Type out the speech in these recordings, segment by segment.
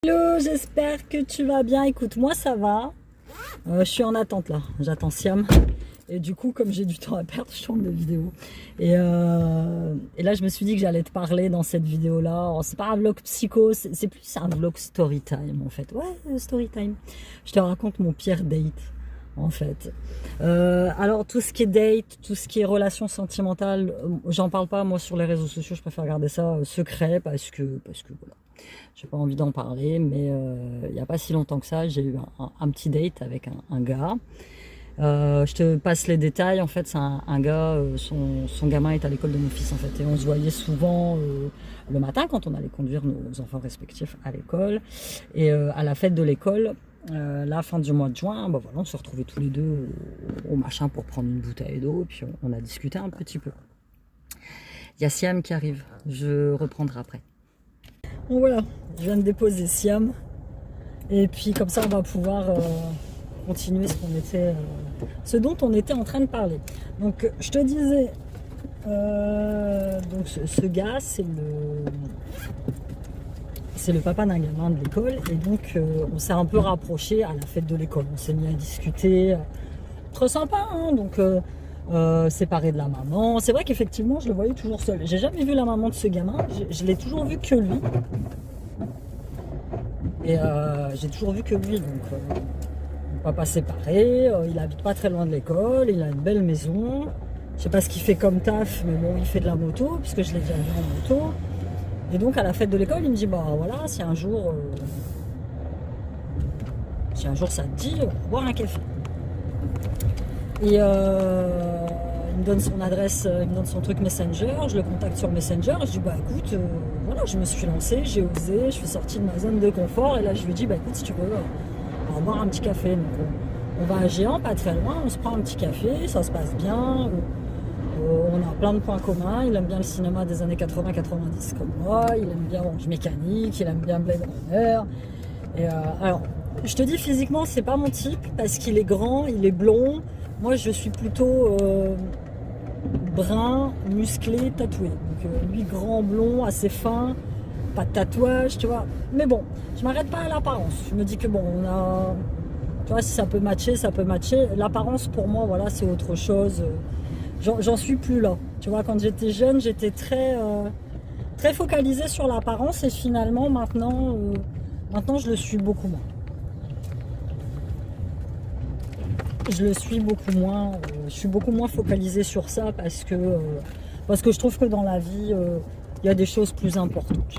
Hello, j'espère que tu vas bien. Écoute, moi ça va. Je suis en attente là, j'attends Siam. Et du coup, comme j'ai du temps à perdre, je tourne des vidéos. Et là, je me suis dit que j'allais te parler dans cette vidéo-là. Oh, c'est pas un vlog psycho, c'est plus un vlog story time en fait. Ouais, story time. Je te raconte mon pire date en fait. Alors, tout ce qui est date, tout ce qui est relations sentimentales, j'en parle pas moi sur les réseaux sociaux. Je préfère garder ça secret parce que voilà. J'ai pas envie d'en parler, mais il n'y a pas si longtemps que ça, j'ai eu un petit date avec un gars. Je te passe les détails. En fait, c'est un gars, son gamin est à l'école de mon fils en fait, et on se voyait souvent le matin quand on allait conduire nos enfants respectifs à l'école. Et à la fête de l'école, la fin du mois de juin, bah voilà, on se retrouvait tous les deux au machin pour prendre une bouteille d'eau, et puis on a discuté un petit peu. Il y a Siam qui arrive, je reprendrai après. Bon voilà, je viens de déposer Siam, et puis comme ça on va pouvoir continuer ce dont on était en train de parler. Donc je te disais, donc ce gars c'est le papa d'un gamin de l'école, et donc on s'est un peu rapproché à la fête de l'école. On s'est mis à discuter, trop sympa, hein, donc séparé de la maman. C'est vrai qu'effectivement je le voyais toujours seul. J'ai jamais vu la maman de ce gamin, je l'ai toujours vu que lui. Et j'ai toujours vu que lui, donc papa séparé, il habite pas très loin de l'école, il a une belle maison. Je sais pas ce qu'il fait comme taf, mais bon, il fait de la moto, puisque je l'ai déjà vu en moto. Et donc à la fête de l'école, il me dit, bah voilà, si un jour ça te dit, on va boire un café. Et il me donne son adresse, il me donne son truc Messenger, je le contacte sur Messenger, et je dis, bah écoute, voilà, je me suis lancée, j'ai osé, je suis sortie de ma zone de confort, et là je lui dis, bah écoute, si tu veux, on va boire un petit café. Donc on va à Géant, pas très loin, on se prend un petit café, ça se passe bien, on a plein de points communs, il aime bien le cinéma des années 80-90 comme moi, il aime bien Orange Mécanique, il aime bien Blade Runner. Et alors, je te dis physiquement, c'est pas mon type, parce qu'il est grand, il est blond. Moi, je suis plutôt brun, musclé, tatoué. Donc lui, grand, blond, assez fin, pas de tatouage, tu vois. Mais bon, je m'arrête pas à l'apparence. Je me dis que bon, on a... Tu vois, si ça peut matcher, ça peut matcher. L'apparence, pour moi, voilà, c'est autre chose. J'en suis plus là. Tu vois, quand j'étais jeune, j'étais très focalisée sur l'apparence, et finalement, maintenant, je le suis beaucoup moins. Je suis beaucoup moins focalisée sur ça, parce que je trouve que dans la vie, il y a des choses plus importantes.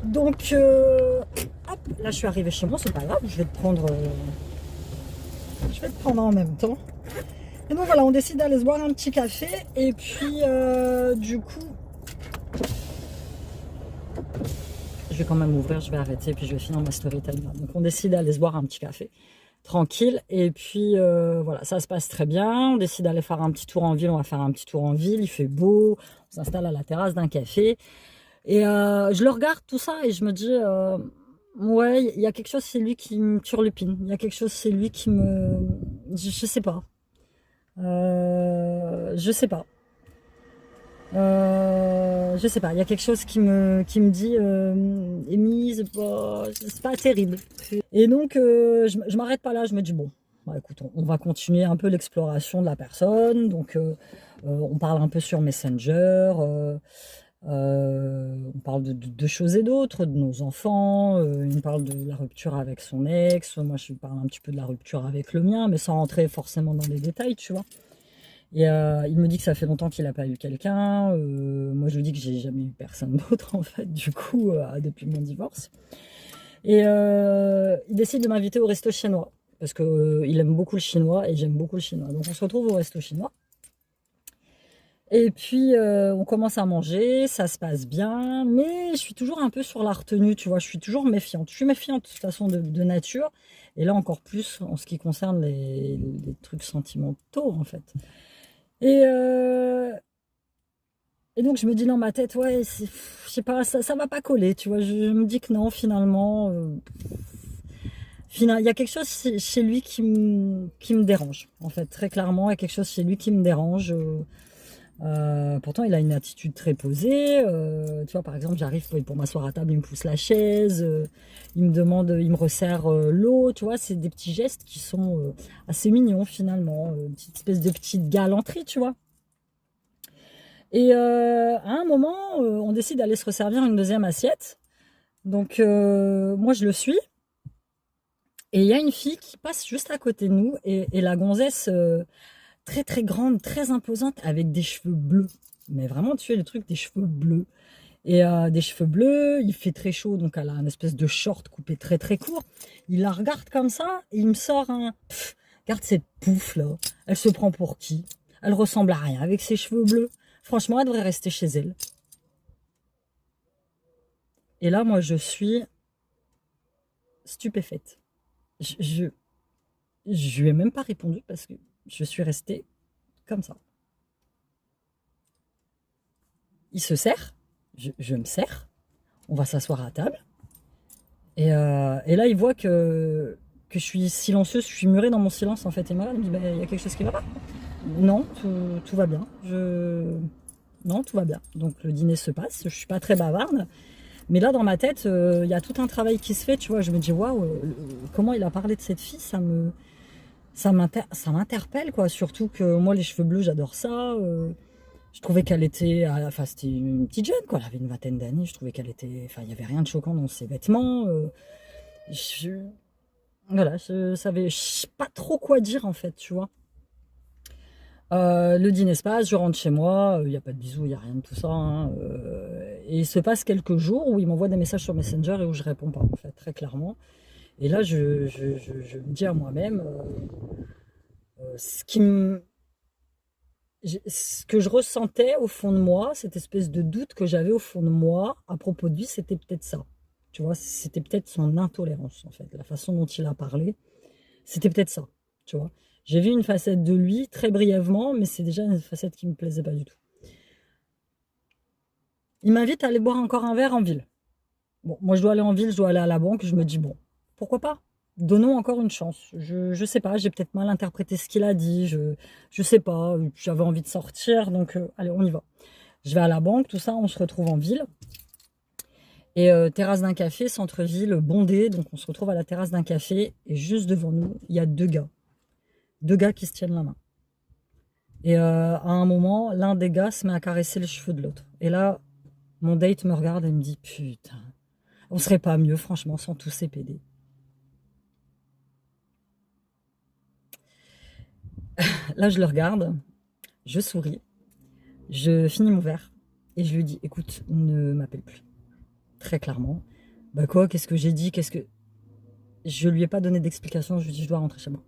Donc, hop, là je suis arrivée chez moi, c'est pas grave, je vais te prendre en même temps. Et donc voilà, on décide d'aller se boire un petit café, et puis du coup, je vais quand même ouvrir, je vais arrêter, puis je vais finir ma story time. Donc on décide d'aller se boire un petit café, tranquille, et puis voilà, ça se passe très bien. On décide d'aller faire un petit tour en ville, on va faire un petit tour en ville, il fait beau, on s'installe à la terrasse d'un café, et je le regarde tout ça, et je me dis, ouais, il y a quelque chose, c'est lui qui me turlupine, il y a quelque chose, c'est lui qui me... Je sais pas. Je sais pas. Je sais pas, il y a quelque chose qui me dit, Amy, c'est pas terrible. Et donc, je m'arrête pas là, je me dis, bon, bah, écoute, on va continuer un peu l'exploration de la personne. Donc, on parle un peu sur Messenger, on parle de choses et d'autres, de nos enfants, il me parle de la rupture avec son ex, moi je lui parle un petit peu de la rupture avec le mien, mais sans rentrer forcément dans les détails, tu vois. Et il me dit que ça fait longtemps qu'il n'a pas eu quelqu'un. Moi, je lui dis que j'ai jamais eu personne d'autre, en fait, du coup, depuis mon divorce. Et il décide de m'inviter au resto chinois, parce qu'il aime beaucoup le chinois, et j'aime beaucoup le chinois. Donc, on se retrouve au resto chinois. Et puis, on commence à manger, ça se passe bien, mais je suis toujours un peu sur la retenue, tu vois. Je suis toujours méfiante. Je suis méfiante, de toute façon, de nature. Et là, encore plus, en ce qui concerne les trucs sentimentaux, en fait. Et, et donc je me dis dans ma tête, ouais, je sais pas, ça va pas coller, tu vois. Je me dis que non, finalement, il y a quelque chose chez lui qui me dérange, en fait, très clairement, il y a quelque chose chez lui qui me dérange. Pourtant, il a une attitude très posée. Tu vois, par exemple, j'arrive pour m'asseoir à table, il me pousse la chaise, il me demande, il me resserre l'eau. Tu vois, c'est des petits gestes qui sont assez mignons finalement, une petite espèce de petite galanterie, tu vois. Et à un moment, on décide d'aller se resservir une deuxième assiette. Donc, moi, je le suis. Et il y a une fille qui passe juste à côté de nous. Et la gonzesse, très très grande, très imposante, avec des cheveux bleus. Mais vraiment, tu sais, le truc des cheveux bleus. Et des cheveux bleus, il fait très chaud, donc elle a une espèce de short coupé très très court. Il la regarde comme ça, et il me sort un... Pff, regarde cette pouffe là, elle se prend pour qui? Elle ressemble à rien avec ses cheveux bleus. Franchement, elle devrait rester chez elle. Et là, moi, je suis stupéfaite. Je lui ai même pas répondu parce que je suis restée comme ça. Il se sert, je me sers, on va s'asseoir à table. Et là, il voit que je suis silencieuse, je suis murée dans mon silence en fait. Et moi, il me dit, il y a quelque chose qui va pas. Non, tout va bien. Non, tout va bien. Donc le dîner se passe, je suis pas très bavarde. Mais là, dans ma tête, il y a tout un travail qui se fait, tu vois. Je me dis, waouh, comment il a parlé de cette fille, ça m'interpelle, quoi. Surtout que moi, les cheveux bleus, j'adore ça. Je trouvais qu'elle était, enfin, c'était une petite jeune, quoi. Elle avait une vingtaine d'années. Je trouvais qu'elle était, enfin, il y avait rien de choquant dans ses vêtements. Voilà, je savais pas trop quoi dire, en fait, tu vois. Le dîner se passe, je rentre chez moi, il n'y a pas de bisous, il n'y a rien de tout ça, hein, et il se passe quelques jours où il m'envoie des messages sur Messenger et où je réponds pas, en fait, très clairement. Et là, je me dis à moi-même, ce que je ressentais au fond de moi, cette espèce de doute que j'avais au fond de moi à propos de lui, c'était peut-être ça. Tu vois, c'était peut-être son intolérance, en fait, la façon dont il a parlé, c'était peut-être ça, tu vois. J'ai vu une facette de lui très brièvement, mais c'est déjà une facette qui me plaisait pas du tout. Il m'invite à aller boire encore un verre en ville. Bon, moi je dois aller en ville, je dois aller à la banque, je me dis bon, pourquoi pas? Donnons encore une chance. Je sais pas, j'ai peut-être mal interprété ce qu'il a dit, je sais pas, j'avais envie de sortir, donc allez, on y va. Je vais à la banque, tout ça, on se retrouve en ville. Et terrasse d'un café, centre-ville, bondé, donc on se retrouve à la terrasse d'un café, et juste devant nous, il y a deux gars. Deux gars qui se tiennent la main. Et à un moment, l'un des gars se met à caresser les cheveux de l'autre. Et là, mon date me regarde et me dit, putain, on serait pas mieux, franchement, sans tous ces PD. Là, je le regarde, je souris, je finis mon verre et je lui dis, écoute, ne m'appelle plus. Très clairement. Bah quoi, qu'est-ce que j'ai dit? Je lui ai pas donné d'explication, je lui ai dit, je dois rentrer chez moi.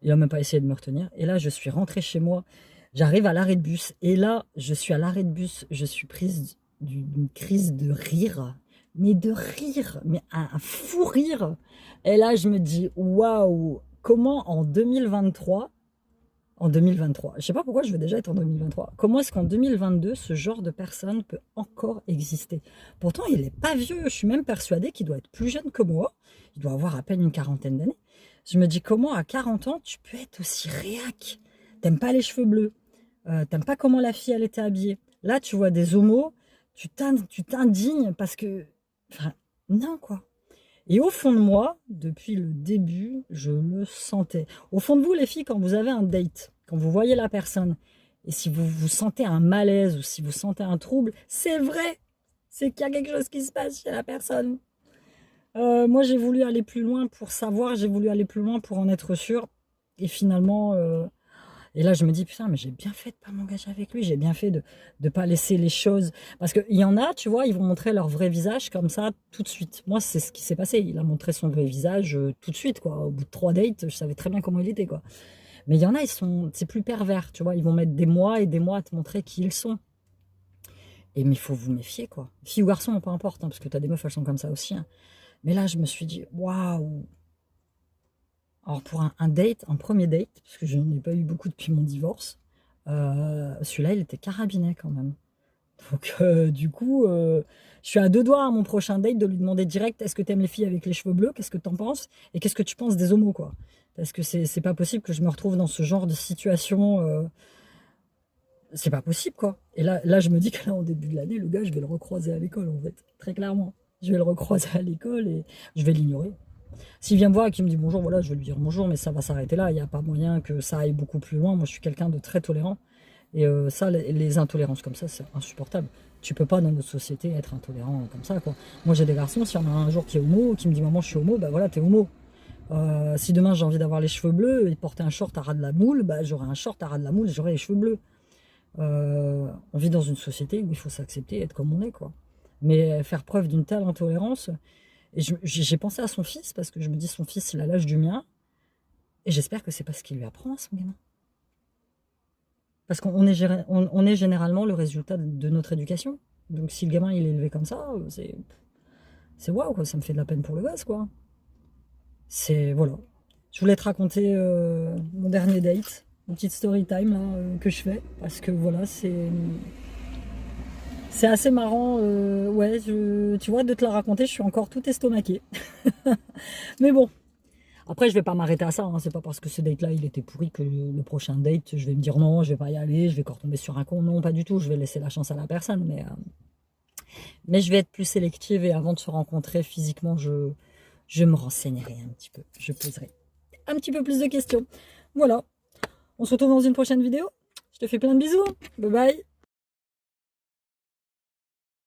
Il a même pas essayé de me retenir. Et là, je suis rentrée chez moi, j'arrive à l'arrêt de bus et là, je suis à l'arrêt de bus, je suis prise d'une crise de rire. Mais de rire, mais un fou rire. Et là, je me dis, waouh, comment en 2023, je sais pas pourquoi je veux déjà être en 2023, comment est-ce qu'en 2022, ce genre de personne peut encore exister? Pourtant, il est pas vieux, je suis même persuadée qu'il doit être plus jeune que moi, il doit avoir à peine une quarantaine d'années. Je me dis, comment à 40 ans, tu peux être aussi réac? T'aimes pas les cheveux bleus, t'aimes pas comment la fille, elle était habillée. Là, tu vois des homos, tu t'indignes parce que... Enfin, non, quoi. Et au fond de moi, depuis le début, je le sentais. Au fond de vous, les filles, quand vous avez un date, quand vous voyez la personne, et si vous sentez un malaise ou si vous sentez un trouble, c'est vrai, c'est qu'il y a quelque chose qui se passe chez la personne. Moi, j'ai voulu aller plus loin pour savoir, j'ai voulu aller plus loin pour en être sûre. Et finalement, et là, je me dis, putain, mais j'ai bien fait de pas m'engager avec lui, j'ai bien fait de ne pas laisser les choses. Parce qu'il y en a, tu vois, ils vont montrer leur vrai visage comme ça, tout de suite. Moi, c'est ce qui s'est passé. Il a montré son vrai visage tout de suite, quoi. Au bout de 3 dates, je savais très bien comment il était, quoi. Mais il y en a, c'est plus pervers, tu vois. Ils vont mettre des mois et des mois à te montrer qui ils sont. Et mais il faut vous méfier, quoi. Fille ou garçon, peu importe, hein, parce que t'as des meufs, elles sont comme ça aussi, hein. Mais là, je me suis dit, waouh! Alors pour un date, un premier date, parce que je n'en ai pas eu beaucoup depuis mon divorce, celui-là, il était carabiné quand même. Donc du coup, je suis à deux doigts à mon prochain date de lui demander direct, est-ce que tu aimes les filles avec les cheveux bleus? Qu'est-ce que tu en penses? Et qu'est-ce que tu penses des homos, quoi? Parce que c'est pas possible que je me retrouve dans ce genre de situation c'est pas possible, quoi. Et là, je me dis que là, en début de l'année, le gars, je vais le recroiser à l'école, en fait. Très clairement. Je vais le recroiser à l'école et je vais l'ignorer. S'il vient me voir et qu'il me dit bonjour, voilà, je vais lui dire bonjour, mais ça va s'arrêter là. Il n'y a pas moyen que ça aille beaucoup plus loin. Moi, je suis quelqu'un de très tolérant. Et ça, les intolérances comme ça, c'est insupportable. Tu peux pas, dans notre société, être intolérant comme ça, quoi. Moi, j'ai des garçons, s'il y en a un jour qui est homo, qui me dit maman, je suis homo, bah voilà, t'es homo. Si demain j'ai envie d'avoir les cheveux bleus et de porter un short à ras de la moule, bah, j'aurai un short à ras de la moule et j'aurai les cheveux bleus. On vit dans une société où il faut s'accepter et être comme on est, quoi. Mais faire preuve d'une telle intolérance, et j'ai pensé à son fils, parce que je me dis, son fils, il a l'âge du mien, et j'espère que c'est pas ce qu'il lui apprend à son gamin. Parce qu'on est, on est généralement le résultat de notre éducation. Donc si le gamin il est élevé comme ça, c'est waouh, quoi, ça me fait de la peine pour le gosse, quoi. C'est, voilà. Je voulais te raconter mon dernier date, une petite story time là, que je fais, parce que voilà, c'est assez marrant, ouais, tu vois, de te la raconter, je suis encore tout estomaquée. Mais bon, après je vais pas m'arrêter à ça, hein. C'est pas parce que ce date là il était pourri que le prochain date, je vais me dire non, je vais pas y aller, je vais encore tomber sur un con, non pas du tout, je vais laisser la chance à la personne, mais je vais être plus sélective et avant de se rencontrer physiquement, je me renseignerai un petit peu, je poserai un petit peu plus de questions. Voilà, on se retrouve dans une prochaine vidéo, je te fais plein de bisous, bye bye.